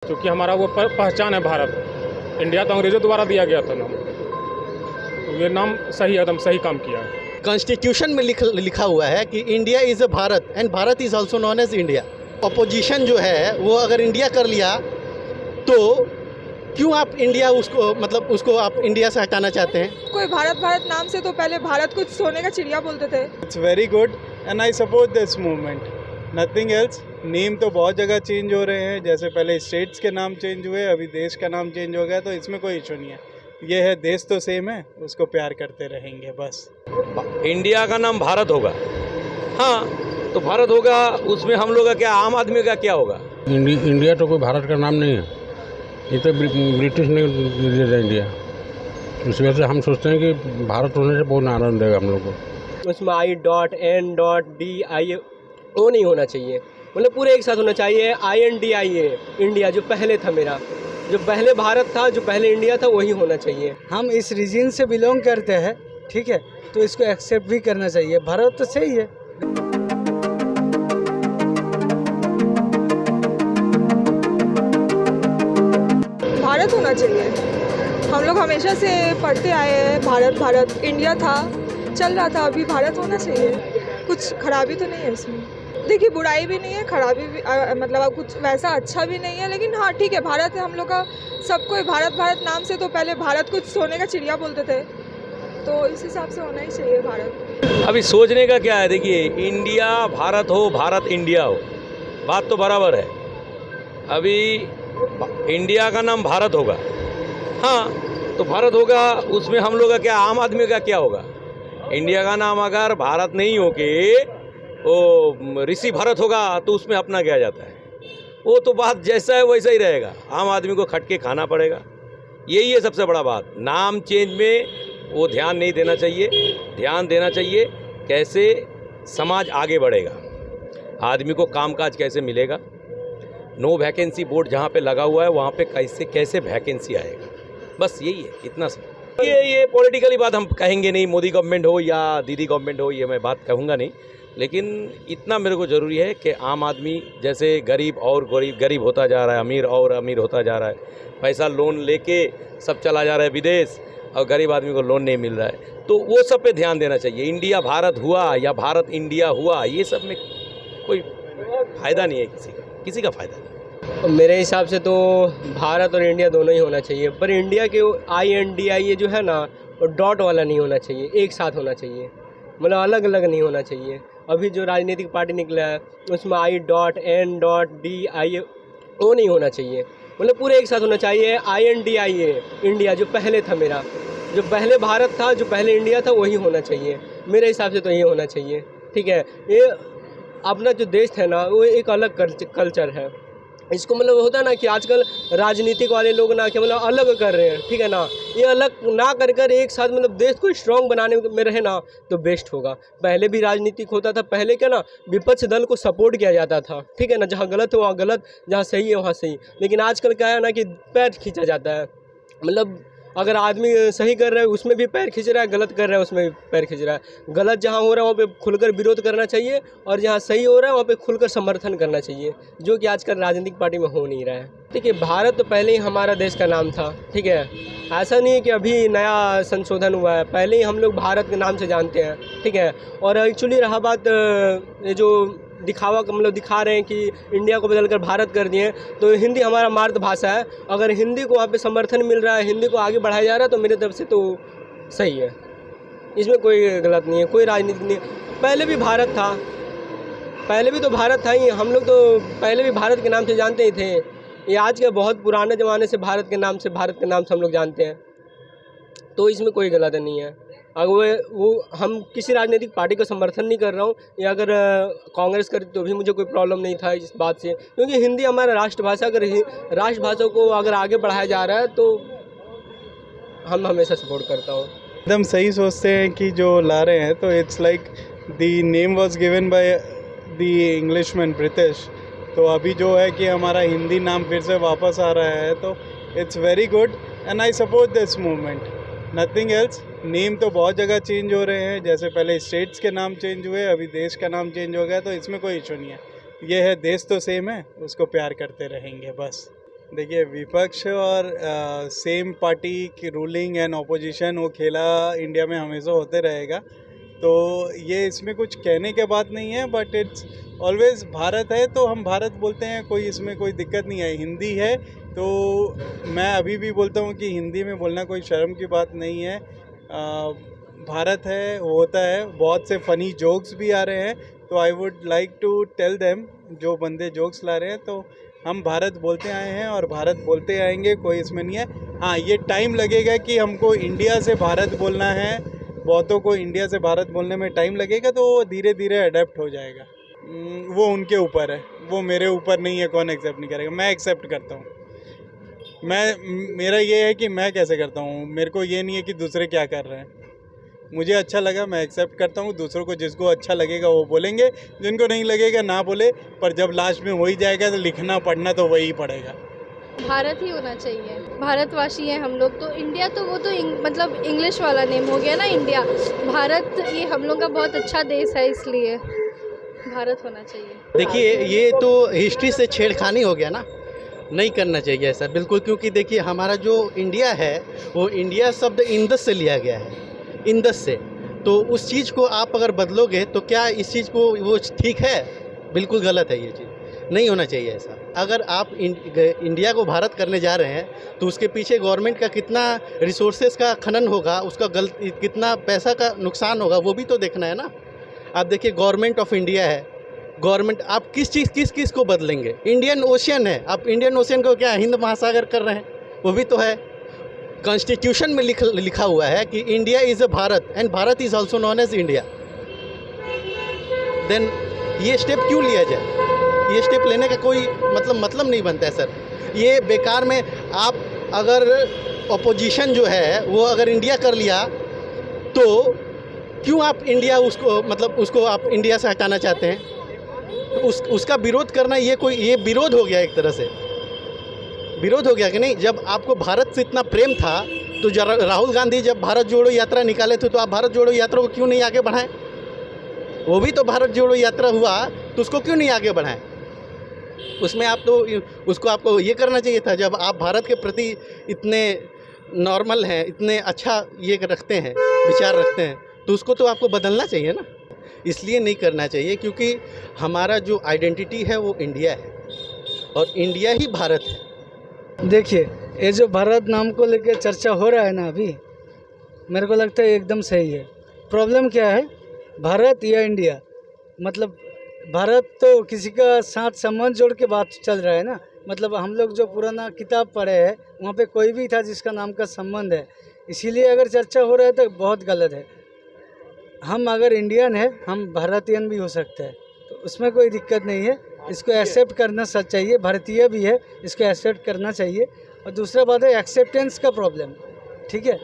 क्योंकि हमारा वो पहचान है भारत। इंडिया तो अंग्रेजों द्वारा दिया गया था नाम, तो ये नाम सही एकदम सही काम किया है। कॉन्स्टिट्यूशन में लिखा हुआ है कि India is a Bharat and Bharat is also known as India. Opposition जो है वो अगर इंडिया कर लिया तो क्यों आप इंडिया उसको आप इंडिया से हटाना चाहते हैं? कोई भारत भारत नाम से तो पहले भारत को सोने का चिड़िया बोलते थे। It's very good and I support this movement, nothing else. Name तो बहुत जगह चेंज हो रहे हैं, जैसे पहले स्टेट्स के नाम चेंज हुए, अभी देश का नाम चेंज हो गया, तो इसमें कोई इशू नहीं है। ये है देश तो सेम है, उसको प्यार करते रहेंगे बस। इंडिया का नाम भारत होगा, हाँ तो भारत होगा, उसमें हम लोग का क्या, आम आदमी का क्या होगा? इंडिया तो कोई भारत का नाम नहीं है, ये तो ब्रिटिश ने दिया था इंडिया। इस वजह से हम सोचते हैं कि भारत होने से बहुत आनंद देगा हम लोग को। उसमें I.N.D.I वो नहीं होना चाहिए, मतलब पूरे एक साथ होना चाहिए। INDIA इंडिया जो पहले था, मेरा जो पहले भारत था, जो पहले इंडिया था, वही होना चाहिए। हम इस रीजन से बिलोंग करते हैं, ठीक है, तो इसको एक्सेप्ट भी करना चाहिए। भारत तो सही है। भारत होना चाहिए। हम लोग हमेशा से पढ़ते आए हैं भारत भारत, इंडिया था चल रहा था, अभी भारत होना चाहिए। कुछ खराबी तो नहीं है इसमें, देखिए बुराई भी नहीं है, खराबी भी मतलब अब कुछ वैसा अच्छा भी नहीं है, लेकिन हाँ ठीक है, भारत है हम लोग का। सबको भारत भारत नाम से तो पहले भारत को सोने का चिड़िया बोलते थे, तो इस हिसाब से होना ही चाहिए भारत। अभी सोचने का क्या है, देखिए इंडिया भारत हो, भारत इंडिया हो, बात तो बराबर है। अभी इंडिया का नाम भारत होगा, हाँ तो भारत होगा, उसमें हम लोग का क्या, आम आदमी का क्या होगा? इंडिया का नाम अगर भारत नहीं हो के वो ऋषि भारत होगा तो उसमें अपना क्या जाता है? वो तो बात जैसा है वैसा ही रहेगा, आम आदमी को खट के खाना पड़ेगा। यही है सबसे बड़ा बात। नाम चेंज में वो ध्यान नहीं देना चाहिए, ध्यान देना चाहिए कैसे समाज आगे बढ़ेगा, आदमी को कामकाज कैसे मिलेगा। नो वैकेंसी बोर्ड जहाँ पे लगा हुआ है वहाँ पे कैसे वैकेंसी आएगा, बस यही है, इतना सा। ये पॉलिटिकली बात हम कहेंगे नहीं, मोदी गवर्नमेंट हो या दीदी गवर्नमेंट हो, ये मैं बात कहूँगा नहीं, लेकिन इतना मेरे को ज़रूरी है कि आम आदमी जैसे गरीब और गरीब होता जा रहा है, अमीर और अमीर होता जा रहा है, पैसा लोन लेके सब चला जा रहा है विदेश, और गरीब आदमी को लोन नहीं मिल रहा है, तो वो सब पे ध्यान देना चाहिए। इंडिया भारत हुआ या भारत इंडिया हुआ, ये सब में कोई फ़ायदा नहीं है, किसी का फ़ायदा नहीं। मेरे हिसाब से तो भारत और इंडिया दोनों ही होना चाहिए, पर इंडिया के INDIA जो है ना, वो डॉट वाला नहीं होना चाहिए, एक साथ होना चाहिए, मतलब अलग अलग नहीं होना चाहिए। अभी जो राजनीतिक पार्टी निकला है उसमें I.N.D.I वो नहीं होना चाहिए, मतलब पूरे एक साथ होना चाहिए। INDIA इंडिया जो पहले था, मेरा जो पहले भारत था, जो पहले इंडिया था, वही होना चाहिए। मेरे हिसाब से तो ये होना चाहिए, ठीक है। ये अपना जो देश है ना, वो एक अलग कल्चर है। इसको मतलब होता है ना कि आजकल राजनीतिक वाले लोग ना कि मतलब अलग कर रहे हैं, ठीक है ना, ये अलग ना कर एक साथ मतलब देश को स्ट्रॉन्ग बनाने में रहे ना तो बेस्ट होगा। पहले भी राजनीतिक होता था, पहले क्या ना विपक्ष दल को सपोर्ट किया जाता था, ठीक है ना, जहाँ गलत है वहाँ गलत, जहाँ सही है वहाँ सही। लेकिन आजकल क्या है ना कि पैर खींचा जाता है, मतलब अगर आदमी सही कर रहा है उसमें भी पैर खींच रहा है, गलत कर रहा है उसमें भी पैर खींच रहा है। गलत जहाँ हो रहा है वहाँ पे खुलकर विरोध करना चाहिए, और जहाँ सही हो रहा है वहाँ पे खुलकर समर्थन करना चाहिए, जो कि आजकल राजनीतिक पार्टी में हो नहीं रहा है। देखिए भारत तो पहले ही हमारा देश का नाम था, ठीक है, ऐसा नहीं है कि अभी नया संशोधन हुआ है, पहले ही हम लोग भारत के नाम से जानते हैं, ठीक है। और एक्चुअली रहा बात ये जो दिखावा का मतलब दिखा रहे हैं कि इंडिया को बदलकर भारत कर दिए, तो हिंदी हमारा मातृभाषा है, अगर हिंदी को वहाँ पे समर्थन मिल रहा है, हिंदी को आगे बढ़ाया जा रहा है, तो मेरे तरफ से तो सही है, इसमें कोई गलत नहीं है, कोई राजनीति नहीं। पहले भी भारत था, पहले भी तो भारत था ही, हम लोग तो पहले भी भारत के नाम से जानते ही थे। ये आज के बहुत पुराने ज़माने से भारत के नाम से हम लोग जानते हैं, तो इसमें कोई गलत नहीं है। अगर वो हम किसी राजनीतिक पार्टी का समर्थन नहीं कर रहा हूँ, या अगर कांग्रेस करे तो भी मुझे कोई प्रॉब्लम नहीं था इस बात से, क्योंकि हिंदी हमारा राष्ट्रभाषा, अगर राष्ट्रभाषा को अगर आगे बढ़ाया जा रहा है तो हम हमेशा सपोर्ट करता हूँ। एकदम सही सोचते हैं कि जो ला रहे हैं, तो it's like the name was given by the Englishman British, तो अभी जो है कि हमारा हिंदी नाम फिर से वापस आ रहा है, तो it's very good and I support this movement, nothing else. Name तो बहुत जगह चेंज हो रहे हैं, जैसे पहले स्टेट्स के नाम चेंज हुए, अभी देश का नाम चेंज हो गया, तो इसमें कोई इशू नहीं है। ये है देश तो सेम है, उसको प्यार करते रहेंगे बस। देखिए, विपक्ष और सेम पार्टी की रूलिंग एंड ऑपोजिशन, वो खेला इंडिया में हमेशा होते रहेगा। तो ये इसमें कुछ कहने के बात नहीं है, बट इट्स ऑलवेज भारत है तो हम भारत बोलते हैं, कोई इसमें कोई दिक्कत नहीं है। हिंदी है तो मैं अभी भी बोलता हूँ कि हिंदी में बोलना कोई शर्म की बात नहीं है। भारत है, वो होता है। बहुत से फ़नी जोक्स भी आ रहे हैं, तो I would like to tell them, जो बंदे जोक्स ला रहे हैं, तो हम भारत बोलते आए हैं और भारत बोलते आएंगे, कोई इसमें नहीं है। हाँ, ये टाइम लगेगा कि हमको इंडिया से भारत बोलना है, बहुतों को इंडिया से भारत बोलने में टाइम लगेगा, तो वो धीरे धीरे अडेप्ट हो जाएगा। वो उनके ऊपर है, वो मेरे ऊपर नहीं है, कौन एक्सेप्ट नहीं करेगा। मैं एक्सेप्ट करता हूँ। मेरा ये है कि मैं कैसे करता हूँ, मेरे को ये नहीं है कि दूसरे क्या कर रहे हैं। मुझे अच्छा लगा, मैं एक्सेप्ट करता हूँ। दूसरों को जिसको अच्छा लगेगा वो बोलेंगे, जिनको नहीं लगेगा ना बोले, पर जब लास्ट में हो ही जाएगा तो लिखना पढ़ना तो वही पड़ेगा। भारत ही होना चाहिए, भारतवासी हैं हम लोग। तो इंडिया तो वो तो मतलब इंग्लिश वाला नेम हो गया ना इंडिया। भारत ये हम लोग का बहुत अच्छा देश है, इसलिए भारत होना चाहिए। देखिए, ये तो हिस्ट्री से छेड़खानी हो गया ना, नहीं करना चाहिए ऐसा बिल्कुल। क्योंकि देखिए, हमारा जो इंडिया है वो इंडिया शब्द इंदस से लिया गया है, इंदस से। तो उस चीज़ को आप अगर बदलोगे तो क्या इस चीज़ को वो ठीक है? बिल्कुल गलत है, ये चीज़ नहीं होना चाहिए ऐसा। अगर आप इंडिया को भारत करने जा रहे हैं तो उसके पीछे गवर्नमेंट का कितना रिसोर्सेज का खनन होगा, उसका कितना पैसा का नुकसान होगा, वो भी तो देखना है ना। आप देखिए, गवर्नमेंट ऑफ इंडिया है, गवर्नमेंट आप किस को बदलेंगे? इंडियन ओशियन है, आप इंडियन ओशियन को क्या हिंद महासागर कर रहे हैं? वो भी तो है। कॉन्स्टिट्यूशन में लिखा हुआ है कि India is a Bharat and Bharat is also known as India. Then ये स्टेप क्यों लिया जाए? ये स्टेप लेने का कोई मतलब नहीं बनता है सर। ये बेकार में आप अगर अपोजिशन जो है वो अगर इंडिया कर लिया तो क्यों आप इंडिया उसको आप इंडिया से हटाना चाहते हैं? उसका विरोध करना ये विरोध हो गया, एक तरह से विरोध हो गया कि नहीं। जब आपको भारत से इतना प्रेम था तो राहुल गांधी जब भारत जोड़ो यात्रा निकाले थे तो आप भारत जोड़ो यात्रा को क्यों नहीं आगे बढ़ाएं? वो भी तो भारत जोड़ो यात्रा हुआ, तो उसको क्यों नहीं आगे बढ़ाएं? उसमें आप तो उसको आपको ये करना चाहिए था। जब आप भारत के प्रति इतने नॉर्मल हैं, इतने अच्छा ये रखते हैं, विचार रखते हैं, तो उसको तो आपको बदलना चाहिए ना। इसलिए नहीं करना चाहिए क्योंकि हमारा जो आइडेंटिटी है वो इंडिया है और इंडिया ही भारत है। देखिए, ये जो भारत नाम को लेकर चर्चा हो रहा है ना अभी, मेरे को लगता है एकदम सही है। प्रॉब्लम क्या है, भारत या इंडिया, मतलब भारत तो किसी का साथ संबंध जोड़ के बात चल रहा है ना। मतलब हम लोग जो पुराना किताब पढ़े हैं वहाँ पे कोई भी था जिसका नाम का संबंध है, इसीलिए अगर चर्चा हो रहा है तो बहुत गलत है। हम अगर इंडियन है, हम भारतीयन भी हो सकते हैं, तो उसमें कोई दिक्कत नहीं है। इसको एक्सेप्ट करना सच चाहिए, भारतीय भी है, इसको एक्सेप्ट करना चाहिए। और दूसरा बात है एक्सेप्टेंस का प्रॉब्लम, ठीक है।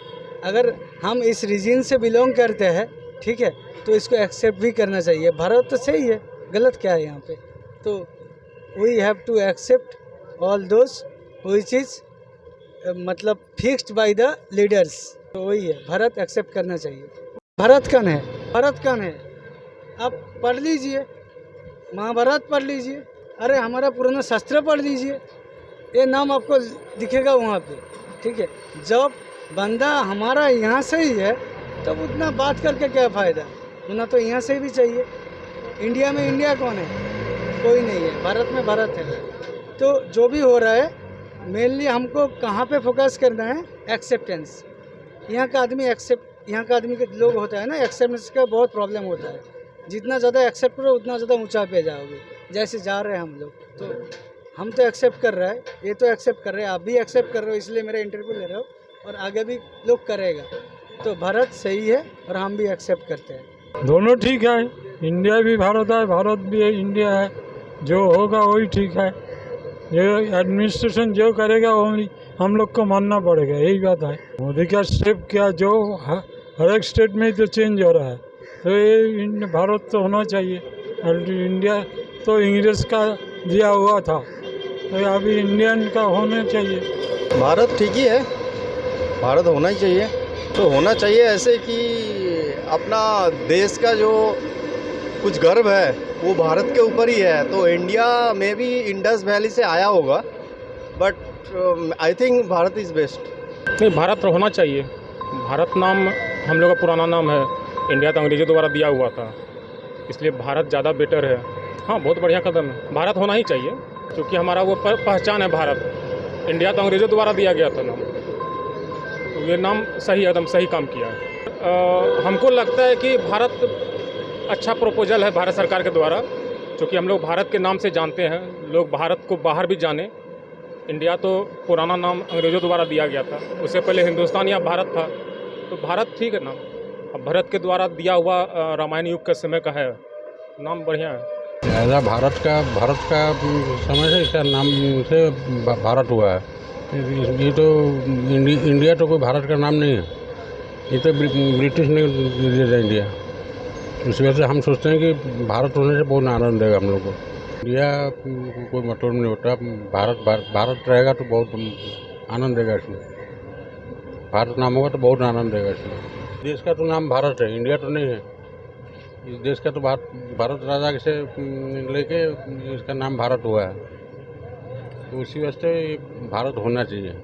अगर हम इस रीजन से बिलोंग करते हैं, ठीक है, तो इसको एक्सेप्ट भी करना चाहिए। भारत तो सही है, गलत क्या है यहाँ पे? तो we have to accept all those which is मतलब फिक्स्ड बाय द लीडर्स। तो वही है, भारत एक्सेप्ट करना चाहिए। भारत कौन है? भारत कौन है? आप पढ़ लीजिए, महाभारत पढ़ लीजिए, अरे हमारा पुराना शास्त्र पढ़ लीजिए, ये नाम आपको दिखेगा वहाँ पे, ठीक है। जब बंदा हमारा यहाँ से ही है तब उतना बात करके क्या फ़ायदा, होना तो यहाँ से भी चाहिए। इंडिया में इंडिया कौन है? कोई नहीं है। भारत में भारत है। तो जो भी हो रहा है मेनली हमको कहाँ पे फोकस करना है? एक्सेप्टेंस। यहाँ का आदमी यहाँ का आदमी के लोग होता है ना, एक्सेप्टेंस का बहुत प्रॉब्लम होता है। जितना ज़्यादा एक्सेप्ट करो उतना ज़्यादा ऊंचा पे जाओगे। जैसे जा रहे हैं हम लोग, तो हम तो एक्सेप्ट कर रहे हैं, ये तो एक्सेप्ट कर रहे हैं, आप भी एक्सेप्ट कर रहे हो, इसलिए मेरा इंटरव्यू ले रहे हो और आगे भी लोग करेगा। तो भारत सही है और हम भी एक्सेप्ट करते हैं। दोनों ठीक है, इंडिया भी भारत है, भारत भी इंडिया है। जो होगा वही ठीक है, जो एडमिनिस्ट्रेशन जो करेगा वही हम लोग को मानना पड़ेगा, यही बात है। मोदी का स्टेप क्या, जो हर एक स्टेट में तो चेंज हो रहा है, तो ये भारत तो होना चाहिए। इंडिया तो इंग्लिश का दिया हुआ था, तो अभी इंडियन का होना चाहिए। भारत ठीक ही है, भारत होना ही चाहिए। तो होना चाहिए ऐसे कि अपना देश का जो कुछ गर्व है वो भारत के ऊपर ही है। तो इंडिया में भी इंडस वैली से आया होगा, but I think Bharat is best. नहीं, भारत तो होना चाहिए। भारत नाम हम लोग का पुराना नाम है, इंडिया तो अंग्रेज़ों द्वारा दिया हुआ था, इसलिए भारत ज़्यादा बेटर है। हाँ, बहुत बढ़िया कदम है, भारत होना ही चाहिए, क्योंकि हमारा वो पहचान है भारत। इंडिया तो अंग्रेज़ों द्वारा दिया गया था नाम, तो ये नाम सही एकदम सही काम किया है। हमको लगता है कि भारत अच्छा प्रपोजल है भारत सरकार के द्वारा, क्योंकि हम लोग भारत के नाम से जानते हैं, लोग भारत को बाहर भी जाने। इंडिया तो पुराना नाम अंग्रेज़ों द्वारा दिया गया था, उससे पहले हिंदुस्तान या भारत था, तो भारत ठीक है नाम। अब भारत के द्वारा दिया हुआ रामायण युग के समय का है, नाम बढ़िया है। ऐसा भारत का समय से इसका नाम से भारत हुआ है। ये तो इंडिया तो कोई भारत का नाम नहीं है, ये तो ब्रिटिश ने दिया था इंडिया। इस वजह से हम सोचते हैं कि भारत होने से बहुत आनंद देगा हम लोग को। इंडिया कोई मतलब नहीं होता, भारत रहेगा तो बहुत आनंद देगा इसमें। भारत नाम होगा तो बहुत आनंद देगा इसमें। देश का तो नाम भारत है, इंडिया तो नहीं है। इस देश का तो भारत राजा से लेके इसका नाम भारत हुआ है, तो उसी वजह से भारत होना चाहिए।